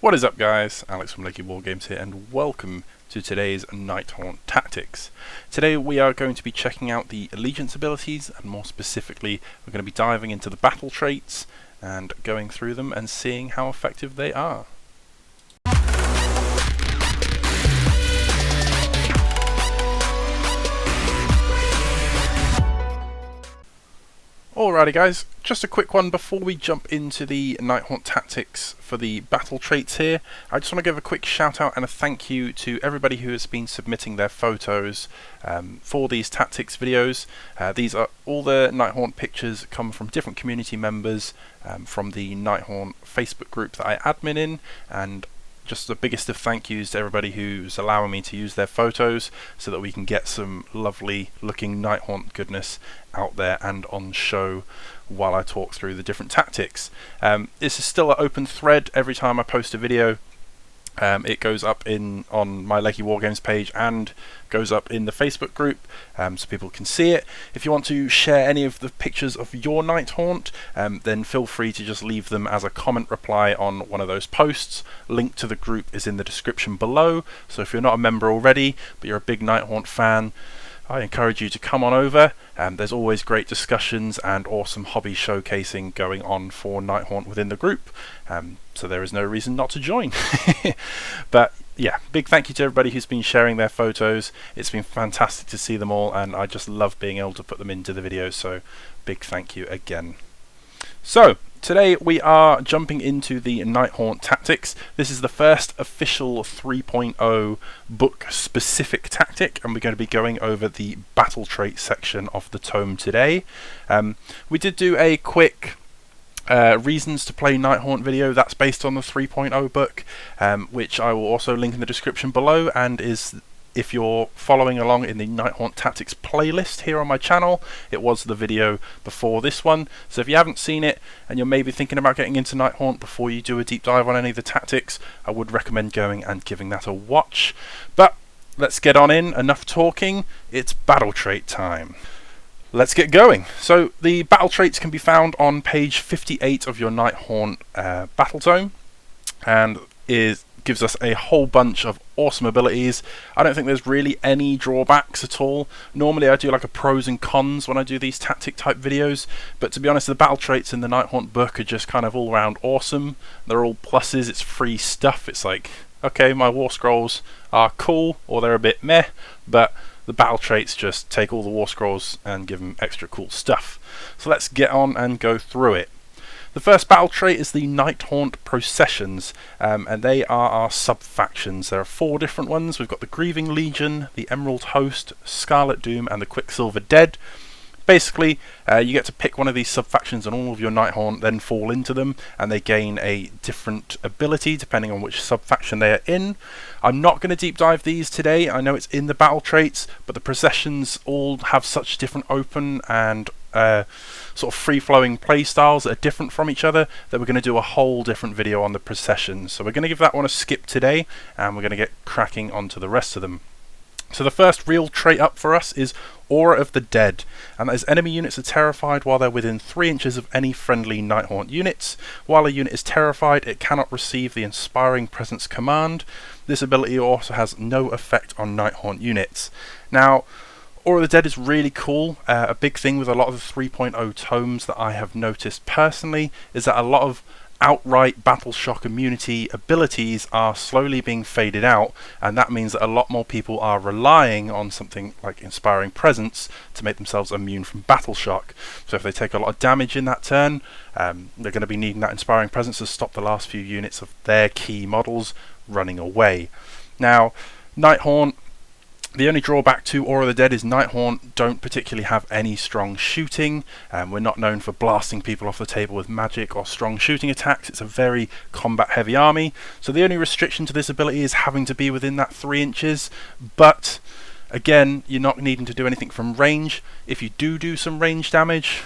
What is up, guys? Alex from Lakey Wargames here, and welcome to today's Nighthaunt tactics. Today we are going to be checking out the allegiance abilities, and more specifically we're going to be diving into the battle traits and going through them and seeing how effective they are. Alrighty guys, just a quick one before we jump into the Nighthaunt tactics for the battle traits here. I just want to give a quick shout out and a thank you to everybody who has been submitting their photos for these tactics videos. These are all the Nighthaunt pictures come from different community members from the Nighthaunt Facebook group that I admin in, and just the biggest of thank yous to everybody who's allowing me to use their photos so that we can get some lovely looking Nighthaunt goodness out there and on show while I talk through the different tactics. This is still an open thread. Every time I post a video it goes up on my Lakey Wargames page and goes up in the Facebook group so people can see it. If you want to share any of the pictures of your Nighthaunt, then feel free to just leave them as a comment reply on one of those posts. Link to the group is in the description below, so if you're not a member already but you're a big Nighthaunt fan, I encourage you to come on over. There's always great discussions and awesome hobby showcasing going on for Nighthaunt within the group, so there is no reason not to join. But yeah, big thank you to everybody who's been sharing their photos. It's been fantastic to see them all, and I just love being able to put them into the videos, so big thank you again. So today we are jumping into the Nighthaunt tactics. This is the first official 3.0 book specific tactic, and we're going to be going over the battle trait section of the tome today. We did do a quick reasons to play Nighthaunt video that's based on the 3.0 book, which I will also link in the description below, and is, if you're following along in the Nighthaunt Tactics playlist here on my channel, it was the video before this one. So if you haven't seen it and you're maybe thinking about getting into Nighthaunt before you do a deep dive on any of the tactics, I would recommend going and giving that a watch. But let's get on in, enough talking, it's battle trait time. Let's get going. So the battle traits can be found on page 58 of your Nighthaunt battletome, and gives us a whole bunch of awesome abilities. I don't think there's really any drawbacks at all. Normally I do like a pros and cons when I do these tactic type videos, but to be honest, the battle traits in the Nighthaunt book are just kind of all around awesome. They're all pluses, it's free stuff. It's like, okay, my war scrolls are cool, or they're a bit meh, but the battle traits just take all the war scrolls and give them extra cool stuff. So let's get on and go through it. The first battle trait is the Nighthaunt Processions, and they are our sub-factions. There are 4 different ones. We've got the Grieving Legion, the Emerald Host, Scarlet Doom, and the Quicksilver Dead. Basically, you get to pick one of these sub-factions and all of your Nighthaunt then fall into them, and they gain a different ability depending on which sub-faction they are in. I'm not going to deep dive these today. I know it's in the battle traits, but the processions all have such different open and sort of free-flowing play styles that are different from each other that we're going to do a whole different video on the processions. So we're going to give that one a skip today, and we're going to get cracking onto the rest of them. So the first real trait up for us is Aura of the Dead, and that is enemy units are terrified while they're within 3 inches of any friendly Nighthaunt units. While a unit is terrified, it cannot receive the Inspiring Presence command. This ability also has no effect on Nighthaunt units. Now, Aura of the Dead is really cool. A big thing with a lot of the 3.0 tomes that I have noticed personally is that a lot of outright battle shock immunity abilities are slowly being faded out, and that means that a lot more people are relying on something like Inspiring Presence to make themselves immune from battle shock. So if they take a lot of damage in that turn, they're going to be needing that Inspiring Presence to stop the last few units of their key models running away. Now, Nighthaunt, the only drawback to Aura of the Dead is Nighthaunt don't particularly have any strong shooting. We're not known for blasting people off the table with magic or strong shooting attacks. It's a very combat heavy army, so the only restriction to this ability is having to be within that 3 inches, but again, you're not needing to do anything from range. If you do some range damage,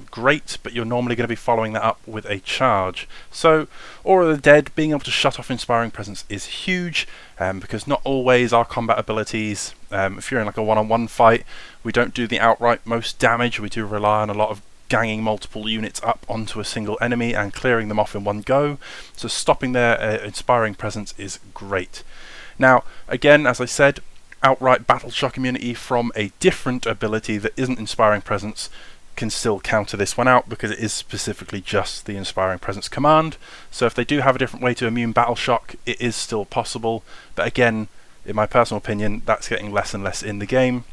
great, but you're normally going to be following that up with a charge. So Aura of the Dead, being able to shut off Inspiring Presence is huge, because not always our combat abilities, if you're in like a one-on-one fight, we don't do the outright most damage. We do rely on a lot of ganging multiple units up onto a single enemy and clearing them off in one go. So stopping their inspiring presence is great. Now, again, as I said, outright battle shock immunity from a different ability that isn't inspiring presence can still counter this one out, because it is specifically just the inspiring presence command. So if they do have a different way to immune battle shock, it is still possible, but again, in my personal opinion, that's getting less and less in the game.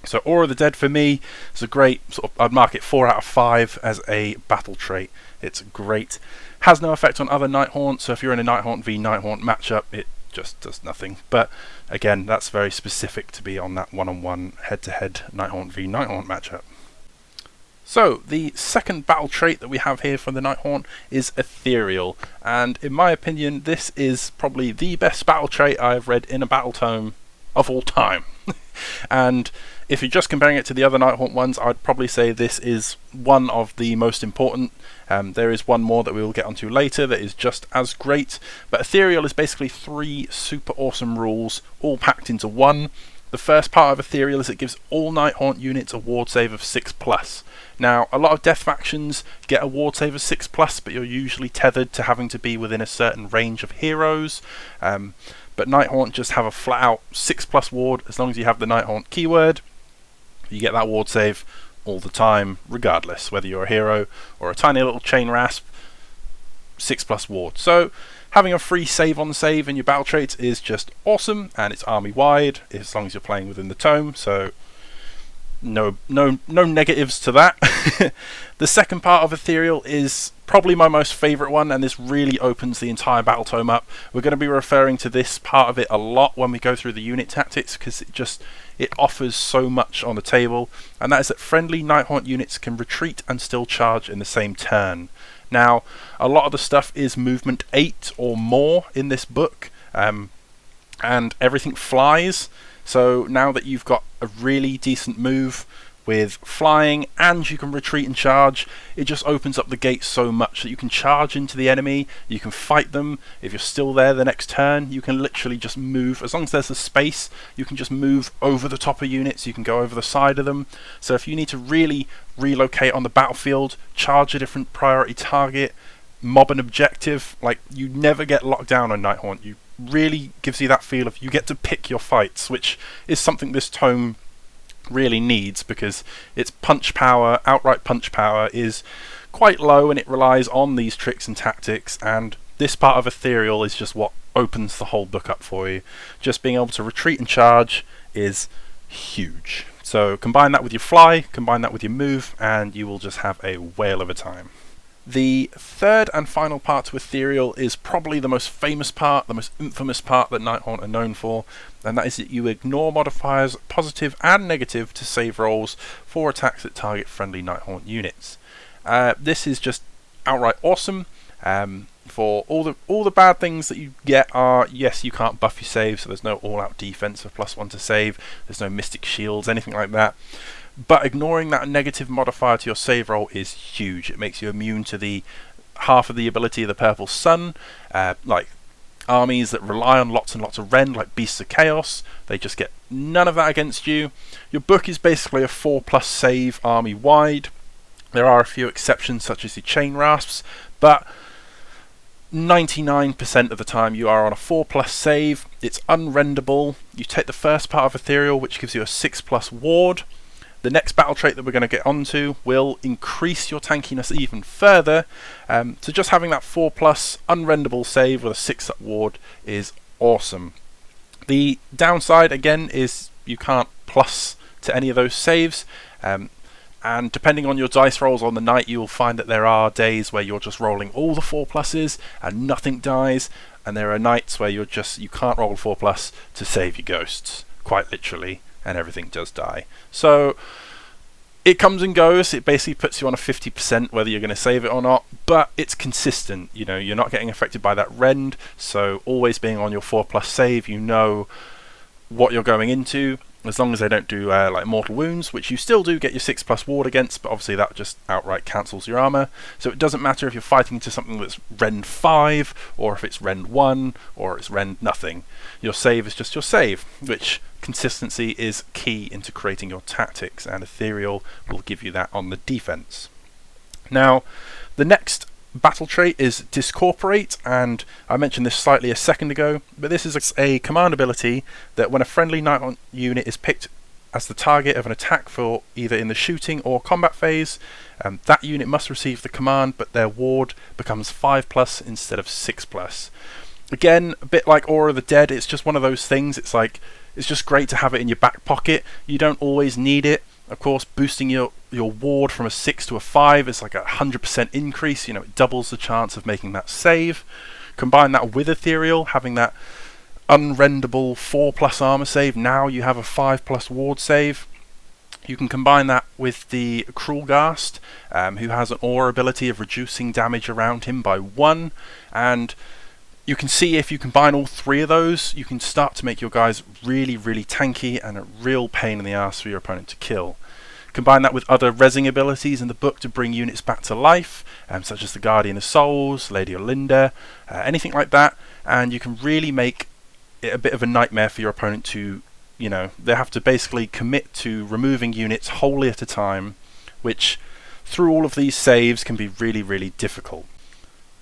So Aura of the Dead for me is a great I'd mark it 4 out of 5 as a battle trait. It's great. Has no effect on other Nighthaunt, so if you're in a Nighthaunt v Nighthaunt matchup, it just does nothing. But again, that's very specific to be on that one-on-one head-to-head Nighthaunt v Nighthaunt matchup. So the second battle trait that we have here for the Nighthaunt is Ethereal, and in my opinion this is probably the best battle trait I've read in a battletome of all time. And if you're just comparing it to the other Nighthaunt ones, I'd probably say this is one of the most important. There is one more that we will get onto later that is just as great, but Ethereal is basically 3 super awesome rules all packed into one. The first part of Ethereal is it gives all Nighthaunt units a ward save of 6+. Now, a lot of death factions get a ward save of 6+, but you're usually tethered to having to be within a certain range of heroes. But Nighthaunt just have a flat out 6+ ward. As long as you have the Nighthaunt keyword, you get that ward save all the time, regardless whether you're a hero or a tiny little chain rasp. 6+ ward. So having a free save on save in your battle traits is just awesome, and it's army wide as long as you're playing within the tome, so no negatives to that. The second part of Ethereal is probably my most favourite one, and this really opens the entire battle tome up. We're going to be referring to this part of it a lot when we go through the unit tactics, because it offers so much on the table, and that is that friendly Nighthaunt units can retreat and still charge in the same turn. Now, a lot of the stuff is movement 8 or more in this book, and everything flies. So now that you've got a really decent move with flying and you can retreat and charge, it just opens up the gate so much that you can charge into the enemy, you can fight them. If you're still there the next turn, you can literally just move. As long as there's a space, you can just move over the top of units, you can go over the side of them. So if you need to really relocate on the battlefield, charge a different priority target, mob an objective, like, you never get locked down on Nighthaunt. You really gives you that feel of you get to pick your fights, which is something this tome really needs, because its punch power, outright punch power, is quite low, and it relies on these tricks and tactics, and this part of Ethereal is just what opens the whole book up for you. Just being able to retreat and charge is huge. So combine that with your fly, combine that with your move, and you will just have a whale of a time. The third and final part to Ethereal is probably the most famous part, the most infamous part that Nighthaunt are known for, and that is that you ignore modifiers positive and negative to save rolls for attacks that target friendly Nighthaunt units. This is just outright awesome. For all the bad things that you get are, yes, you can't buff your save, so there's no all-out defense of +1 to save, there's no mystic shields, anything like that. But ignoring that negative modifier to your save roll is huge. It makes you immune to the half of the ability of the Purple Sun, like armies that rely on lots and lots of rend, like Beasts of Chaos. They just get none of that against you. Your book is basically a 4+ save army wide. There are a few exceptions, such as your Chain Rasps, but 99% of the time you are on a 4+ save. It's unrendable. You take the first part of Ethereal, which gives you a 6+ ward. The next battle trait that we're going to get onto will increase your tankiness even further. So just having that 4+ unrendable save with a 6+ ward is awesome. The downside, again, is you can't plus to any of those saves. And depending on your dice rolls on the night, you will find that there are days where you're just rolling all the 4+ and nothing dies. And there are nights where you can't roll 4+ to save your ghosts, quite literally, and everything does die. So it comes and goes. It basically puts you on a 50% whether you're going to save it or not, but it's consistent. You know, you're not getting affected by that rend, so always being on your 4+ save, you know what you're going into. As long as they don't do like mortal wounds, which you still do get your 6+ ward against, but obviously that just outright cancels your armor. So it doesn't matter if you're fighting into something that's rend 5, or if it's rend 1, or it's rend nothing. Your save is just your save, which consistency is key into creating your tactics, and Ethereal will give you that on the defense. Now, the next battle trait is Discorporate, and I mentioned this slightly a second ago, but this is a command ability that when a friendly Nighthaunt unit is picked as the target of an attack for either in the shooting or combat phase, that unit must receive the command, but their ward becomes 5+ instead of 6+. Again, a bit like Aura of the Dead, it's just one of those things. It's just great to have it in your back pocket. You don't always need it. Of course, boosting your ward from a 6 to a 5 is like a 100% increase. You know, it doubles the chance of making that save. Combine that with Ethereal, having that unrendable 4+ armor save. Now you have a 5+ ward save. You can combine that with the Cruelghast, who has an aura ability of reducing damage around him by 1, and you can see if you combine all 3 of those, you can start to make your guys really, really tanky and a real pain in the ass for your opponent to kill. Combine that with other rezzing abilities in the book to bring units back to life, such as the Guardian of Souls, Lady Olinda, anything like that, and you can really make it a bit of a nightmare for your opponent to, you know, they have to basically commit to removing units wholly at a time, which through all of these saves can be really, really difficult.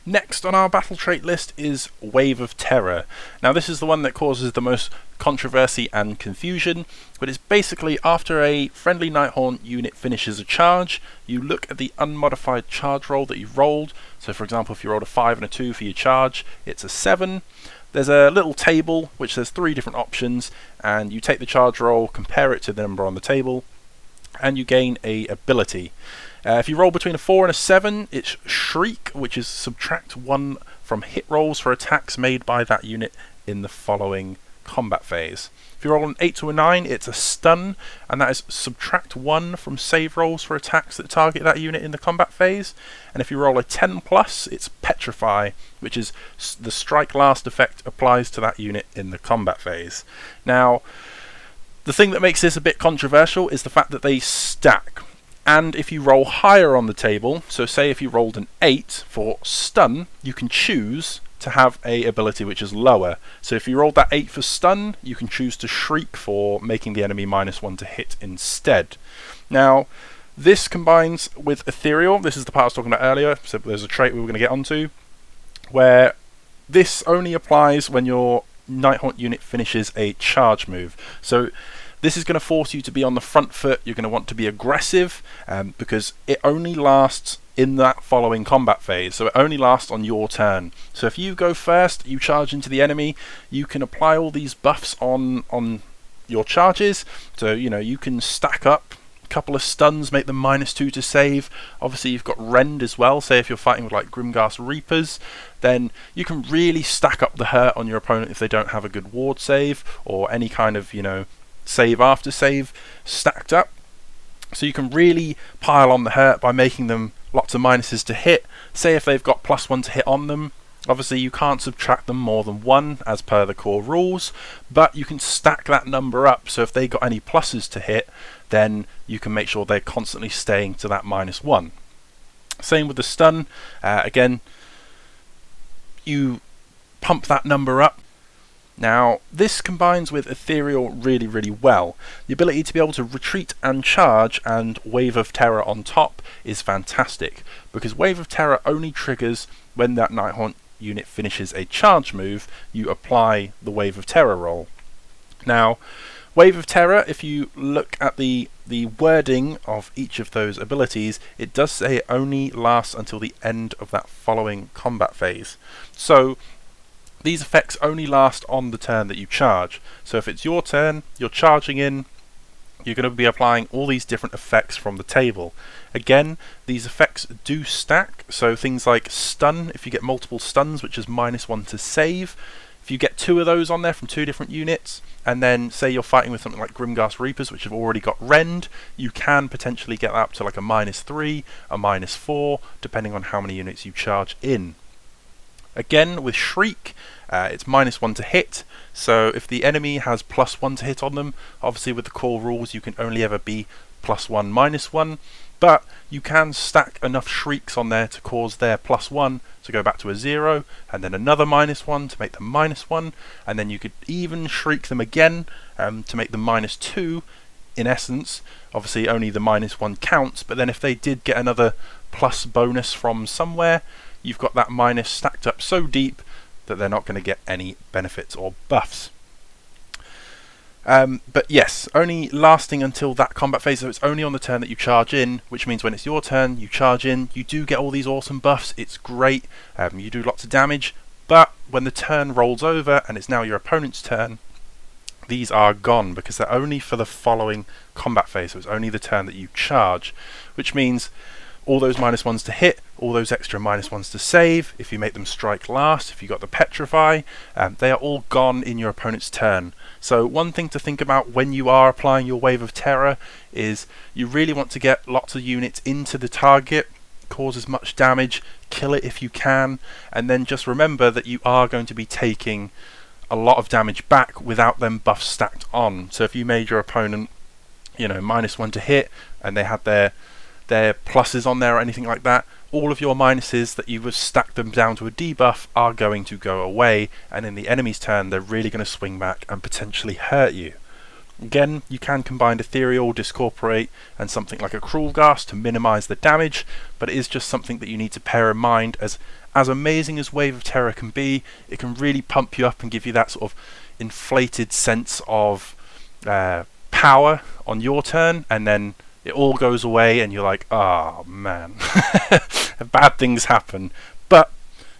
Next on our battle trait list is Wave of Terror. Now this is the one that causes the most controversy and confusion, but it's basically after a friendly Nighthaunt unit finishes a charge, you look at the unmodified charge roll that you've rolled. So for example, if you rolled a 5 and a 2 for your charge, it's a 7. There's a little table which has 3 different options, and you take the charge roll, compare it to the number on the table, and you gain a ability. If you roll between a 4 and a 7, it's Shriek, which is subtract 1 from hit rolls for attacks made by that unit in the following combat phase. If you roll an 8 to a 9, it's a Stun, and that is subtract 1 from save rolls for attacks that target that unit in the combat phase. And if you roll a 10+, it's Petrify, which is the Strike Last effect applies to that unit in the combat phase. Now, the thing that makes this a bit controversial is the fact that they stack. And if you roll higher on the table, so say if you rolled an 8 for Stun, you can choose to have a ability which is lower. So if you rolled that 8 for Stun, you can choose to Shriek for making the enemy -1 to hit instead. Now, this combines with Ethereal. This is the part I was talking about earlier, so there's a trait we were going to get onto, where this only applies when your Nighthaunt unit finishes a charge move. So this is going to force you to be on the front foot. You're going to want to be aggressive, because it only lasts in that following combat phase, so it only lasts on your turn. So if you go first, you charge into the enemy, you can apply all these buffs on your charges. So, you know, you can stack up a couple of stuns, make them -2 to save. Obviously you've got Rend as well. Say if you're fighting with like Grimghast Reapers, then you can really stack up the hurt on your opponent if they don't have a good ward save or any kind of, you know, save after save stacked up. So you can really pile on the hurt by making them lots of minuses to hit. Say if they've got +1 to hit on them, obviously you can't subtract them more than 1 as per the core rules, but you can stack that number up, so if they got any pluses to hit, then you can make sure they're constantly staying to that -1. Same with the stun. Again, you pump that number up. Now, this combines with Ethereal really, really well. The ability to be able to retreat and charge and Wave of Terror on top is fantastic, because Wave of Terror only triggers when that Nighthaunt unit finishes a charge move. You apply the Wave of Terror roll. Now, Wave of Terror, if you look at the wording of each of those abilities, it does say it only lasts until the end of that following combat phase. So these effects only last on the turn that you charge. So if it's your turn, you're charging in, you're going to be applying all these different effects from the table. Again, these effects do stack, so things like stun, if you get multiple stuns, which is -1 to save, if you get 2 of those on there from 2 different units, and then say you're fighting with something like Grimghast Reapers, which have already got Rend, you can potentially get that up to like a -3, a -4, depending on how many units you charge in. Again, with Shriek, it's -1 to hit, so if the enemy has +1 to hit on them, obviously with the core rules you can only ever be +1, -1, but you can stack enough Shrieks on there to cause their +1 to go back to a 0, and then another -1 to make them -1, and then you could even Shriek them again to make them -2. In essence, obviously only the -1 counts, but then if they did get another plus bonus from somewhere, you've got that minus stacked up so deep that they're not going to get any benefits or buffs. But yes, only lasting until that combat phase, so it's only on the turn that you charge in, which means when it's your turn, you charge in, you do get all these awesome buffs, it's great, you do lots of damage, but when the turn rolls over and it's now your opponent's turn, these are gone because they're only for the following combat phase, so it's only the turn that you charge, which means all those -1s to hit, all those extra -1s to save, if you make them strike last, if you got the petrify, they are all gone in your opponent's turn. So one thing to think about when you are applying your Wave of Terror is you really want to get lots of units into the target, cause as much damage, kill it if you can, and then just remember that you are going to be taking a lot of damage back without them buffs stacked on. So if you made your opponent, you know, -1 to hit and they had their pluses on there or anything like that, all of your minuses that you have stacked them down to a debuff are going to go away, and in the enemy's turn they're really going to swing back and potentially hurt you. Again, you can combine Ethereal, Discorporate and something like a Cruel Gas to minimise the damage, but it is just something that you need to bear in mind. As amazing as Wave of Terror can be, it can really pump you up and give you that sort of inflated sense of power on your turn, and then it all goes away and you're like, oh man, bad things happen. But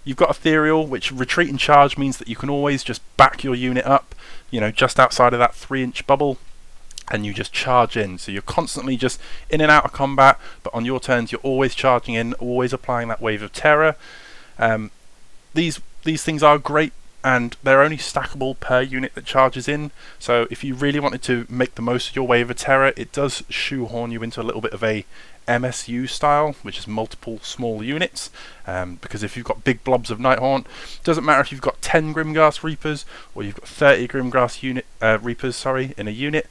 you've got Ethereal, which retreat and charge means that you can always just back your unit up, you know, just outside of that 3-inch bubble, and you just charge in. So you're constantly just in and out of combat, but on your turns you're always charging in, always applying that Wave of Terror. These things are great, and they're only stackable per unit that charges in, so if you really wanted to make the most of your Wave of Terror, it does shoehorn you into a little bit of a MSU style, which is multiple small units, because if you've got big blobs of Nighthaunt, it doesn't matter if you've got 10 Grimghast Reapers or you've got 30 Grimghast Reapers in a unit.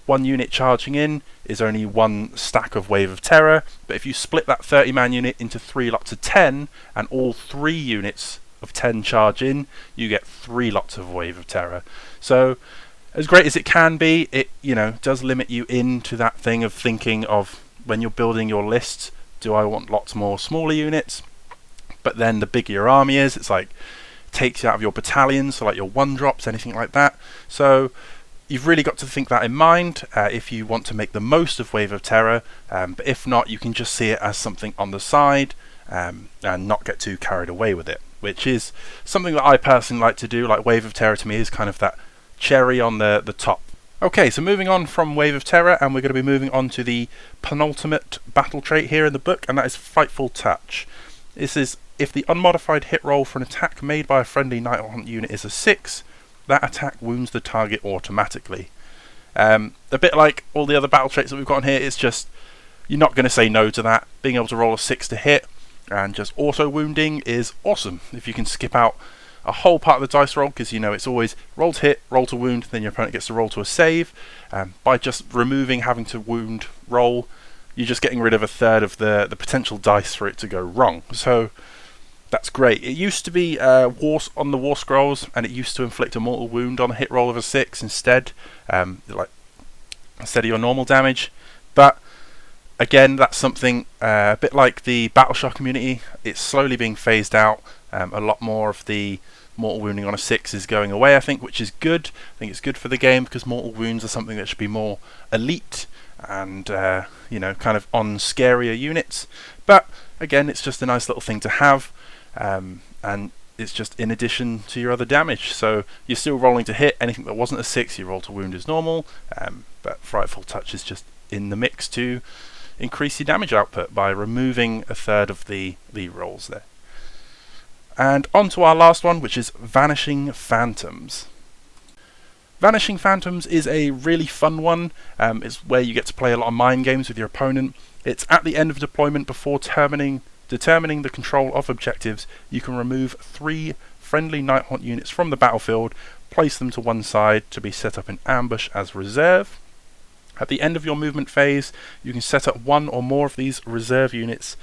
One unit charging in is only one stack of Wave of Terror, but if you split that 30-man unit into 3 lots of 10 and all 3 units of 10 charge in, you get 3 lots of Wave of Terror. So as great as it can be, it, you know, does limit you into that thing of thinking of when you're building your lists, do I want lots more smaller units? But then the bigger your army is, it's like takes you out of your battalions, so like your 1-drops, anything like that. So you've really got to think that in mind if you want to make the most of Wave of Terror, but if not, you can just see it as something on the side and not get too carried away with it, which is something that I personally like to do. Like Wave of Terror to me is kind of that cherry on the top. Okay, so moving on from Wave of Terror, and we're going to be moving on to the penultimate battle trait here in the book, and that is Fightful Touch. This is if the unmodified hit roll for an attack made by a friendly Nighthaunt unit is a 6, that attack wounds the target automatically. A bit like all the other battle traits that we've got on here, it's just you're not going to say no to that. Being able to roll a 6 to hit and just auto wounding is awesome. If you can skip out a whole part of the dice roll, because you know it's always roll to hit, roll to wound, then your opponent gets to roll to a save. By just removing having to wound roll, you're just getting rid of a third of the potential dice for it to go wrong. So that's great. It used to be on the War Scrolls, and it used to inflict a mortal wound on a hit roll of a 6 instead, instead of your normal damage. But again, that's something a bit like the Battleshock community. It's slowly being phased out. A lot more of the mortal wounding on a 6 is going away, I think, which is good. I think it's good for the game because mortal wounds are something that should be more elite and you know, kind of on scarier units. But again, it's just a nice little thing to have, and it's just in addition to your other damage. So you're still rolling to hit. Anything that wasn't a 6, you roll to wound as normal, but Frightful Touch is just in the mix to increase your damage output by removing a third of the rolls there. And on to our last one, which is Vanishing Phantoms. Vanishing Phantoms is a really fun one. It's where you get to play a lot of mind games with your opponent. It's at the end of deployment before determining the control of objectives. You can remove 3 friendly Nighthaunt units from the battlefield, place them to one side to be set up in ambush as reserve. At the end of your movement phase, you can set up 1 or more of these reserve units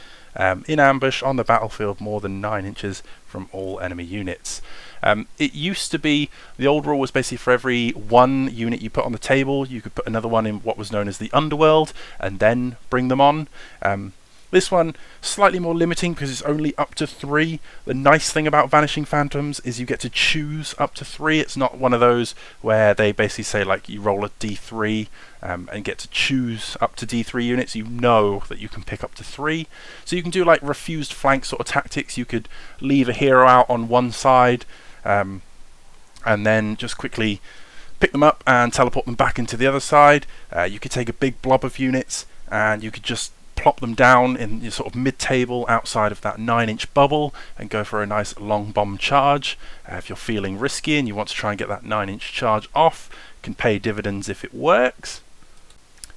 in ambush on the battlefield more than 9 inches from all enemy units. It used to be, the old rule was basically for every 1 unit you put on the table, you could put another one in what was known as the underworld and then bring them on. This one, slightly more limiting because it's only up to 3. The nice thing about Vanishing Phantoms is you get to choose up to 3. It's not one of those where they basically say like you roll a d3 and get to choose up to d3 units. You know that you can pick up to 3. So you can do like refused flank sort of tactics. You could leave a hero out on one side and then just quickly pick them up and teleport them back into the other side. You could take a big blob of units and you could just plop them down in your sort of mid-table outside of that 9-inch bubble and go for a nice long bomb charge. If you're feeling risky and you want to try and get that 9-inch charge off, can pay dividends if it works.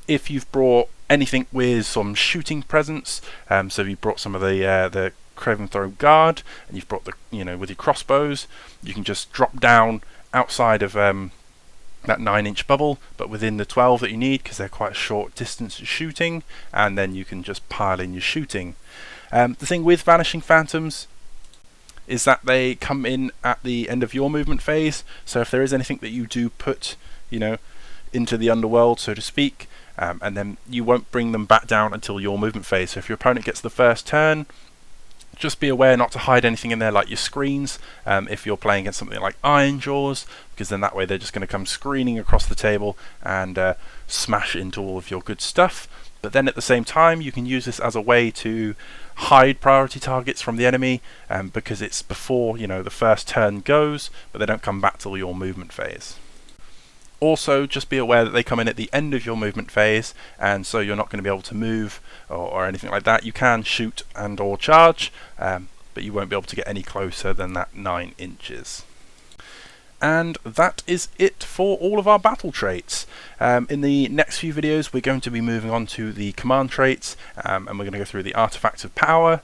If you've brought anything with some shooting presence, so if you brought some of the Craven Throw Guard and you've brought the with your crossbows, you can just drop down outside of that 9-inch bubble, but within the 12 that you need, because they're quite a short distance shooting, and then you can just pile in your shooting. The thing with Vanishing Phantoms is that they come in at the end of your movement phase, so if there is anything that you do put into the underworld, so to speak, and then you won't bring them back down until your movement phase. So if your opponent gets the first turn, just be aware not to hide anything in there like your screens if you're playing against something like Iron Jaws, because then that way they're just going to come screening across the table and smash into all of your good stuff. But then at the same time you can use this as a way to hide priority targets from the enemy because it's before the first turn goes, but they don't come back till your movement phase. Also, just be aware that they come in at the end of your movement phase, and so you're not going to be able to move or anything like that. You can shoot and or charge, but you won't be able to get any closer than that 9 inches. And that is it for all of our battle traits. In the next few videos we're going to be moving on to the command traits, and we're going to go through the artifacts of power,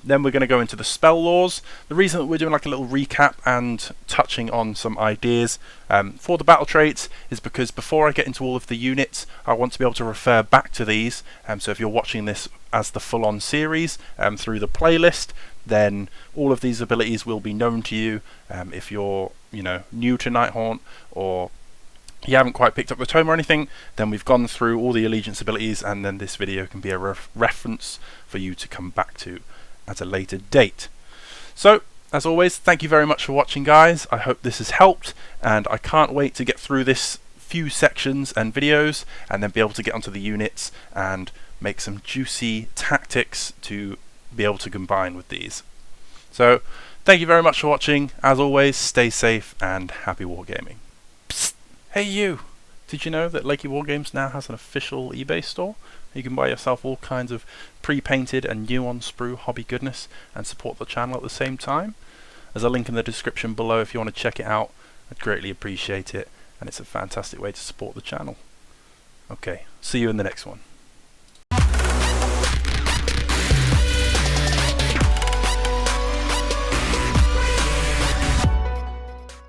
then we're going to go into the spell laws. The reason that we're doing like a little recap and touching on some ideas for the battle traits is because before I get into all of the units I want to be able to refer back to these, so if you're watching this as the full-on series through the playlist, then all of these abilities will be known to you. If you're new to Nighthaunt, or you haven't quite picked up the tome or anything, then we've gone through all the allegiance abilities, and then this video can be a reference for you to come back to at a later date. So as always, thank you very much for watching, guys. I hope this has helped, and I can't wait to get through this few sections and videos and then be able to get onto the units and make some juicy tactics to be able to combine with these. So thank you very much for watching. As always, stay safe and happy wargaming. Psst. Hey you! Did you know that Lakey Wargames now has an official eBay store? You can buy yourself all kinds of pre-painted and new on sprue hobby goodness and support the channel at the same time. There's a link in the description below if you want to check it out. I'd greatly appreciate it, and it's a fantastic way to support the channel. Okay, see you in the next one.